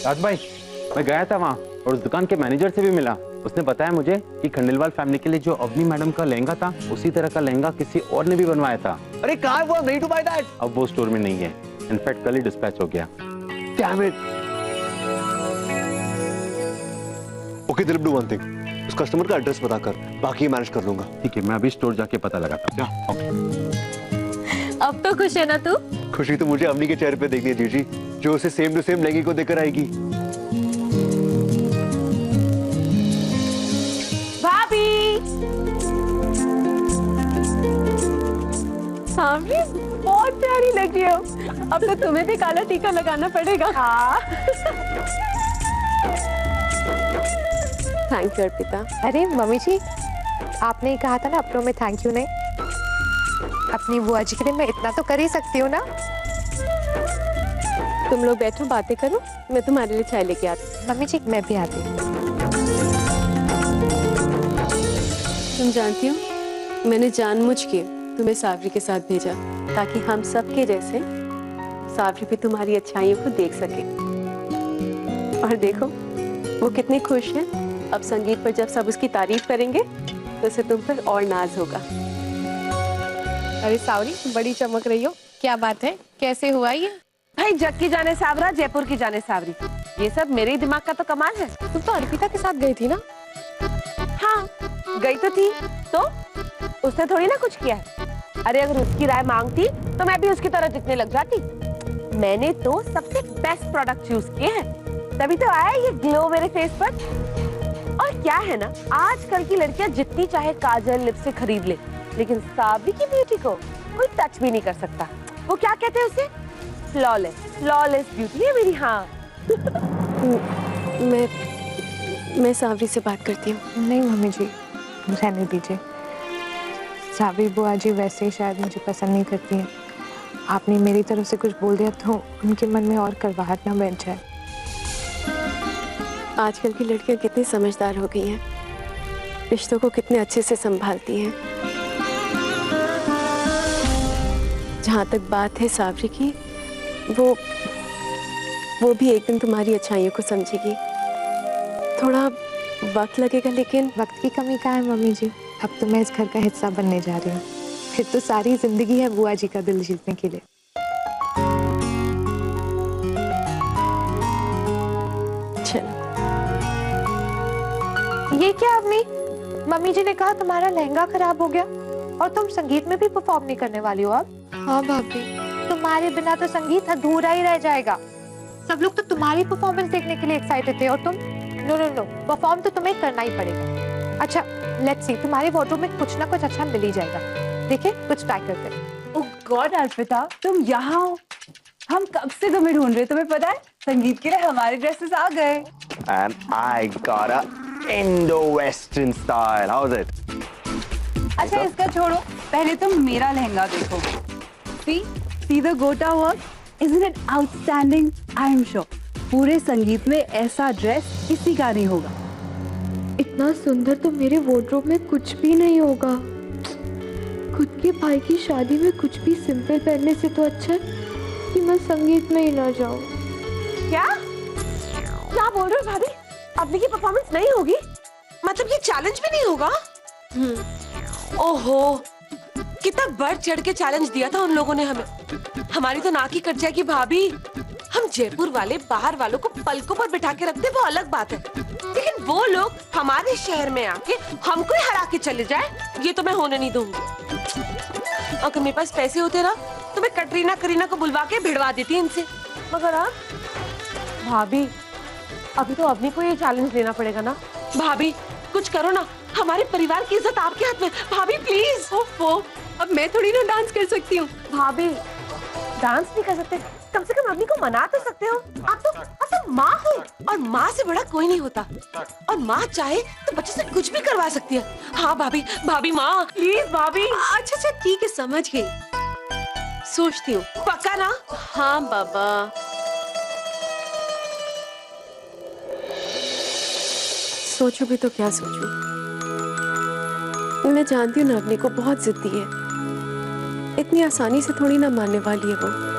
राज भाई, मैं गया था वहाँ और उस दुकान के मैनेजर से भी मिला। उसने बताया मुझे कि खंडेलवाल फैमिली के लिए जो अवनी मैडम का लहंगा था, उसी तरह का लहंगा किसी और ने भी बनवाया था। अरे कहाँ है वो? नहीं टू बाय दैट। अब वो स्टोर में नहीं है। इनफैक्ट कल ही डिस्पैच हो गया। Damn it. Okay Dilip, do one thing, उस कस्टमर का एड्रेस पता कर, बाकी मैनेज कर लूंगा। ठीक है, मैं अभी स्टोर जाके पता लगाता हूँ। अब तो खुश है ना तू? खुशी तो मुझे अवनी के चेहरे पे देखनी है जीजी, जो उसे सेम टू सेम लहंगे को देकर आएगी। भाभी, सामने बहुत प्यारी लग रही हो। अब तो तुम्हें भी काला टीका लगाना पड़ेगा। हाँ। Thank you Arpita. अरे मम्मी जी, आपने ही कहा था ना अपनों में थैंक यू नहीं। अपनी बुआ जी के लिए मैं इतना तो कर ही सकती हूँ ना। तुम लोग बैठो, बातें करो, मैं तुम्हारे लिए चाय लेके आती। मम्मी जी मैं भी आती हूँ। तुम जानती हो, मैंने जानबूझ के तुम्हें सावरी के साथ भेजा ताकि हम सबके जैसे सावरी भी तुम्हारी अच्छाइयों को देख सके। और देखो वो कितनी खुश है। अब संगीत पर जब सब उसकी तारीफ करेंगे तो उसे तुम पर और नाज होगा। अरे सावरी, बड़ी चमक रही हो, क्या बात है? कैसे हुआ ये? भाई जग की जाने सावरा, जयपुर की जाने सावरी, ये सब मेरे ही दिमाग का तो कमाल है। तुम तो अर्पिता के साथ गई थी ना? हाँ गई तो थी, तो उसने थोड़ी ना कुछ किया है। अरे अगर उसकी राय मांगती तो मैं भी उसकी तरह दिखने लग जाती। मैंने तो सबसे बेस्ट प्रोडक्ट चूज किए हैं, तभी तो आया ये ग्लो मेरे फेस पर। और क्या है ना, आजकल की लड़कियां जितनी चाहे काजल लिपस्टिक खरीद ले, लेकिन सावरी की ब्यूटी को कोई टच भी नहीं कर सकता। वो क्या कहते हैं उसे? फ्लॉलेस, फ्लॉलेस ब्यूटी है मेरी। हाँ। मैं सावरी से बात करती हूँ। नहीं मम्मी जी, रहने दीजिए। सावरी बुआ जी वैसे ही शायद मुझे पसंद नहीं करती हैं। आपने मेरी तरफ से कुछ बोल दिया तो उनके मन में और करवाहट ना बैठ जाए। आजकल की लड़कियां कितनी समझदार हो गई हैं, रिश्तों को कितने अच्छे से संभालती हैं। जहाँ तक बात है सावरी की, वो भी एक दिन तुम्हारी अच्छाइयों को समझेगी। थोड़ा वक्त लगेगा, लेकिन वक्त की कमी कहाँ है मम्मी जी? अब तो मैं इस घर का हिस्सा बनने जा रही हूँ, फिर तो सारी जिंदगी है बुआ जी का दिल जीतने के लिए। चलो। ये क्या अम्मी? मम्मी जी ने कहा तुम्हारा लहंगा खराब हो गया और तुम संगीत में भी परफॉर्म नहीं करने वाली हो अब? हाँ भाभी, तुम्हारे बिना तो संगीत अधूरा ही रह जाएगा। सब लोग तो तुम्हारी परफॉर्मेंस देखने के लिए एक्साइटेड थे और तुम नो नो नो, परफॉर्म तो तुम्हें करना ही पड़ेगा। अच्छा लेट्स सी, तुम्हारे वार्डरोब में कुछ ना कुछ अच्छा मिल ही जाएगा। देखिए कुछ ट्राई करते हैं। ओह गॉड अर्पिता, तुम यहाँ हो? हम कब से तुम्हें ढूंढ रहे। तुम्हें पता है संगीत के लिए हमारे ड्रेसेस आ गए। And I got a Indo-Western style. How's it? अच्छा इसका छोड़ो, पहले तुम मेरा लहंगा देखो। See the gota work? Isn't it outstanding? I am sure पूरे संगीत में ऐसा ड्रेस किसी का नहीं होगा। इतना सुंदर तो मेरे वार्डरोब में कुछ भी नहीं होगा। खुद के भाई की शादी में कुछ भी सिंपल पहनने से तो अच्छा है कि मैं संगीत में ही ना जाऊं। क्या बोल रहे हो भाभी? अवनी की परफॉर्मेंस नहीं होगी? मतलब ये चैलेंज भी नहीं होगा? ओहो, कितना बढ़ चढ़ के चैलेंज दिया था उन लोगों ने हमें। हमारी तो नाक ही कट जाएगी भाभी। हम जयपुर वाले बाहर वालों को पलकों पर बिठा के रखते, वो अलग बात है, लेकिन वो लोग हमारे शहर में आके हमको ही हरा के चले जाए, ये तो मैं होने नहीं दूंगी। अगर मेरे पास पैसे होते ना तो मैं कटरीना को बुलवा के भिड़वा देती इनसे। मगर अब भाभी, अभी तो अवनी को ये चैलेंज लेना पड़ेगा ना। भाभी कुछ करो ना, हमारे परिवार की इज्जत आपके हाथ में। भाभी प्लीज। ओफो, अब मैं थोड़ी ना डांस कर सकती हूँ। भाभी डांस नहीं कर सकते, कम से कम अवनी को मना तो सकते हो। आप तो माँ हो, और माँ से बड़ा कोई नहीं होता। और माँ चाहे तो बच्चे से कुछ भी करवा सकती है। हाँ भाभी माँ प्लीज भाभी। अच्छा ठीक है, समझ गई। सोचती हूँ। पक्का ना? हाँ बाबा। सोचू भी तो क्या सोचूं? मैं जानती हूँ ना अवनी को बहुत जिद्दी है, इतनी आसानी से थोड़ी ना मानने वाली है वो।